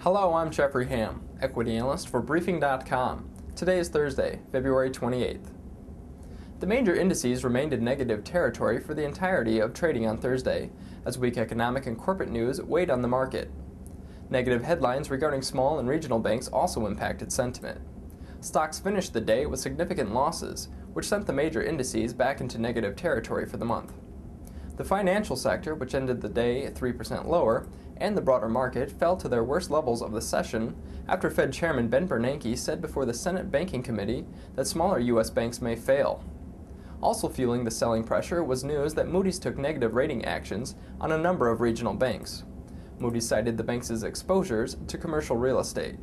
Hello, I'm Jeffrey Ham, equity analyst for Briefing.com. Today is Thursday, February 28th. The major indices remained in negative territory for the entirety of trading on Thursday, as weak economic and corporate news weighed on the market. Negative headlines regarding small and regional banks also impacted sentiment. Stocks finished the day with significant losses, which sent the major indices back into negative territory for the month. The financial sector, which ended the day 3% lower, and the broader market fell to their worst levels of the session after Fed Chairman Ben Bernanke said before the Senate Banking Committee that smaller U.S. banks may fail. Also fueling the selling pressure was news that Moody's took negative rating actions on a number of regional banks. Moody's cited the banks' exposures to commercial real estate.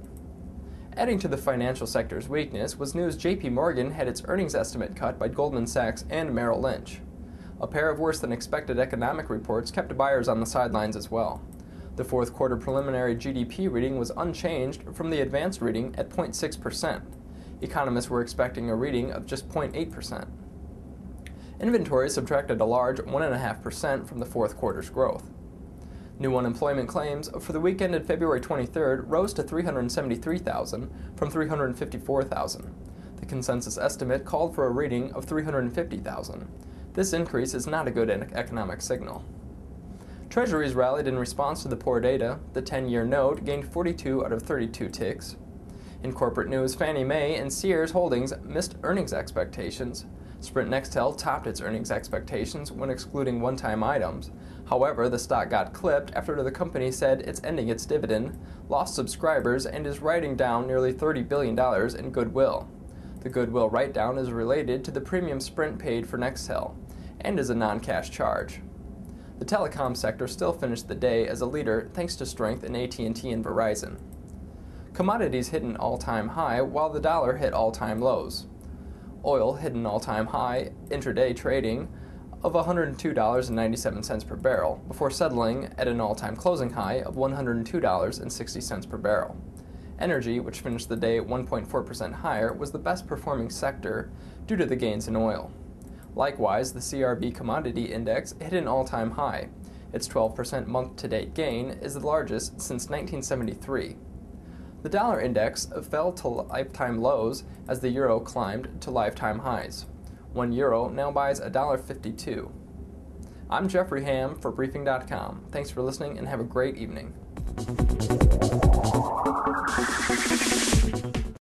Adding to the financial sector's weakness was news J.P. Morgan had its earnings estimate cut by Goldman Sachs and Merrill Lynch. A pair of worse-than-expected economic reports kept buyers on the sidelines as well. The fourth quarter preliminary GDP reading was unchanged from the advanced reading at 0.6%. Economists were expecting a reading of just 0.8%. Inventories subtracted a large 1.5% from the fourth quarter's growth. New unemployment claims for the week ended February 23rd rose to 373,000 from 354,000. The consensus estimate called for a reading of 350,000. This increase is not a good economic signal. Treasuries rallied in response to the poor data. The 10-year note gained 42 out of 32 ticks. In corporate news, Fannie Mae and Sears Holdings missed earnings expectations. Sprint Nextel topped its earnings expectations when excluding one-time items. However, the stock got clipped after the company said it's ending its dividend, lost subscribers, and is writing down nearly $30 billion in goodwill. The goodwill write-down is related to the premium Sprint paid for Nextel and is a non-cash charge. The telecom sector still finished the day as a leader thanks to strength in AT&T and Verizon. Commodities hit an all-time high while the dollar hit all-time lows. Oil hit an all-time high intraday trading of $102.97 per barrel before settling at an all-time closing high of $102.60 per barrel. Energy, which finished the day 1.4% higher, was the best performing sector due to the gains in oil. Likewise, the CRB Commodity Index hit an all-time high. Its 12% month-to-date gain is the largest since 1973. The dollar index fell to lifetime lows as the euro climbed to lifetime highs. 1 euro now buys $1.52. I'm Jeffrey Ham for Briefing.com. Thanks for listening and have a great evening.